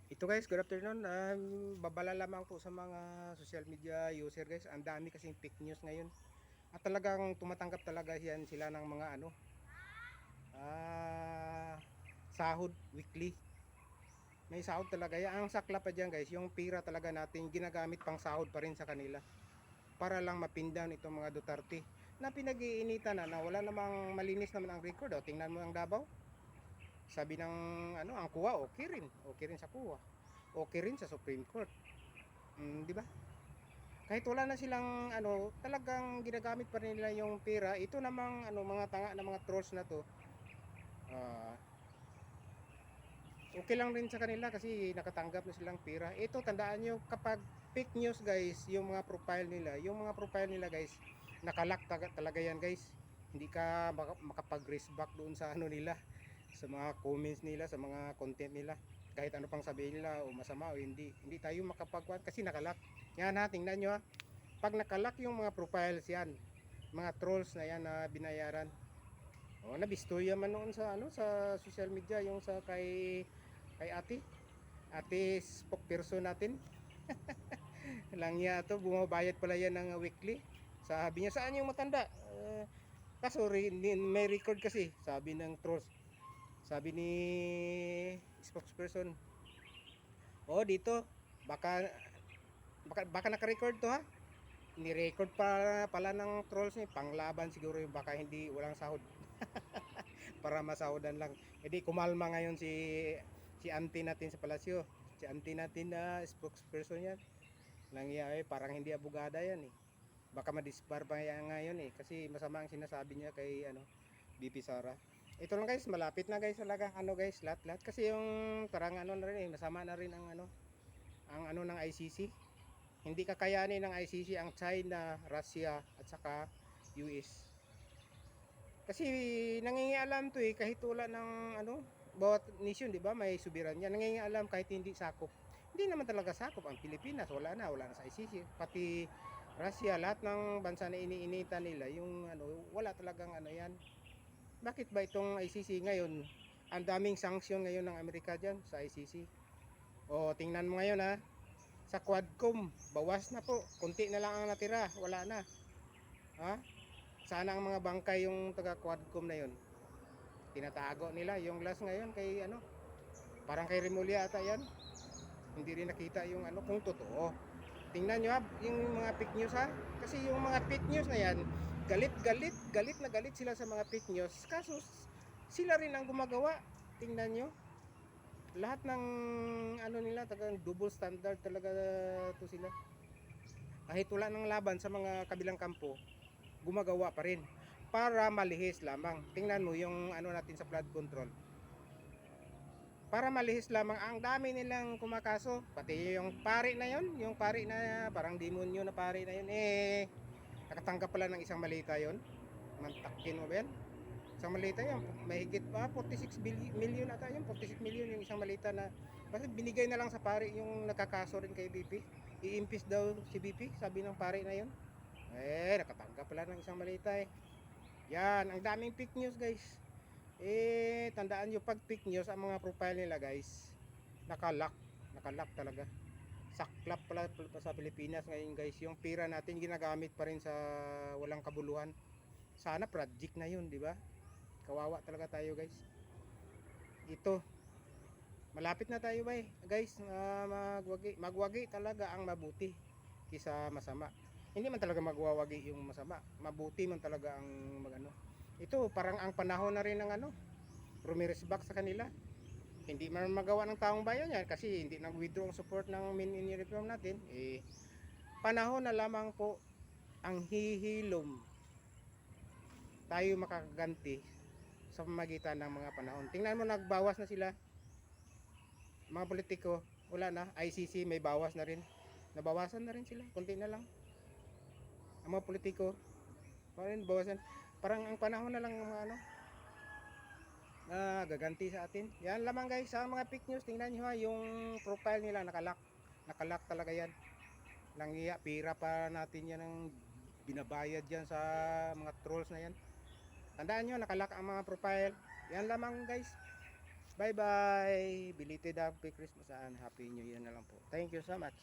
Ito guys, good afternoon. Babala lamang po sa mga social media user guys. Ang dami kasing fake news ngayon. At talagang tumatanggap talaga yan sila ng mga ah, sahod weekly. May sahod talaga yan. Ang sakla pa dyan guys, yung pira talaga natin ginagamit pang sahod pa rin sa kanila. Para lang mapindown itong mga Duterte. Na pinag-iinitan na wala namang malinis naman ang record. O, tingnan mo ang Davao. Sabi ng ang kuha, okay rin. Okay rin sa kuha. Okay rin sa Supreme Court. Di ba? Kahit wala na silang talagang ginagamit pa rin nila yung pera. Ito namang mga tanga na mga trolls na to. ah, okay lang rin sa kanila kasi nakatanggap na silang pera. Ito, tandaan nyo, kapag fake news guys, yung mga profile nila guys, nakalock talaga yan guys. Hindi ka makapag-raise back doon sa nila, sa mga comments nila, sa mga content nila. Kahit ano pang sabihin nila o masama o hindi tayo makapagkuhan kasi nakalock. Yan ha, tingnan nyo ha. Pag nakalock yung mga profiles yan, mga trolls na yan na binayaran. Oh, nabistorya man noon sa sa social media yung sa kay ate spokesperson natin. Langya to, bumabayad pala yan ng weekly. Sabi niya, saan yung matanda? Kaso may record kasi, sabi ng trolls. Sabi ni spokesperson, oh dito, baka baka naka-record to ha. Ni-record pala ng trolls ni, panglaban siguro yung baka hindi walang sahod. Para masahodan lang. Edi kumalma ngayon si auntie natin sa palasyo. Si auntie natin na spokesperson yan. Langya parang hindi abogada yan eh. Baka ma-disbar pa yan ngayon eh kasi masama ang sinasabi niya kay BP Sara. Ito lang guys, malapit na guys talaga guys, lahat kasi yung parang na rin eh, masama na rin ang ng ICC. Hindi kakayanin ng ICC ang China, Russia at saka US. Kasi nangingialam to eh, kahit wala ng bawat nation, di ba, may soberanya. Nangingialam kahit hindi sakop. Hindi naman talaga sakop ang Pilipinas, wala na sa ICC. Pati Russia, lahat ng bansa na iniinitan nila, yung wala talagang yan. Bakit ba itong ICC ngayon, ang daming sanction ngayon ng Amerika diyan sa ICC? O tingnan mo ngayon ha, sa Quadcom, bawas na po. Kunti na lang ang natira, wala na. Ha? Sana ang mga bangkay yung taga Quadcom na yun, tinatago nila. Yung last ngayon kay parang kay Remulla ata yan. Hindi rin nakita yung kung totoo. Tingnan nyo ha, yung mga fake news ha. Kasi yung mga fake news na yan, galit na galit sila sa mga fake news. Kaso sila rin ang gumagawa. Tingnan nyo. Lahat ng nila, tagang double standard talaga to sila. Kahit wala ng laban sa mga kabilang kampo, gumagawa pa rin para malihis lamang. Tingnan mo yung natin sa flood control. Para malihis lamang, ang dami nilang kumakaso. Pati yung pari na yon, yung pari na parang demonyo na pari na yun, nakatanggap pala ng isang malita yon. Mantakin mo ba yan? Isang malita yan, mahigit pa 46 million ata yun, 46 million yung isang malita na basta binigay na lang sa pari yung nakakaso rin kay BP. I-impis daw si BP, sabi ng pari na yun. Nakatanggap pala ng isang malita eh. Yan, ang daming fake news guys. Tandaan nyo, pag fake news, ang mga profile nila guys, nakalock talaga. Saklap pala sa Pilipinas ngayon guys. Yung pira natin ginagamit pa rin sa walang kabuluhan. Sana project na yun, di ba? Kawawa talaga tayo guys. Ito, malapit na tayo ba guys, magwagi talaga ang mabuti kisa masama. Hindi man talaga magwawagi yung masama, mabuti man talaga ang ito parang ang panahon na rin ng Ramirez back sa kanila. Hindi man magawa ng taong bayan yan kasi hindi nag-withdraw ang support ng mini reform natin. Panahon na lamang po ang hihilom tayo makakaganti sa pamagitan ng mga panahon. Tingnan mo, nagbawas na sila mga politiko, wala na. ICC may bawas na rin, nabawasan na rin sila, konti na lang ang mga politiko. Bawasan. Parang ang panahon na lang ng mga gaganti sa atin. Yan lamang guys sa mga fake news. Tingnan nyo ha, yung profile nila nakalock talaga yan. Langya, pira pa natin yan ng binabayad yan sa mga trolls na yan. Tandaan nyo, nakalock ang mga profile. Yan lamang guys. Bye bye. Belated Happy Christmas and Happy New Year na lang po. Thank you so much.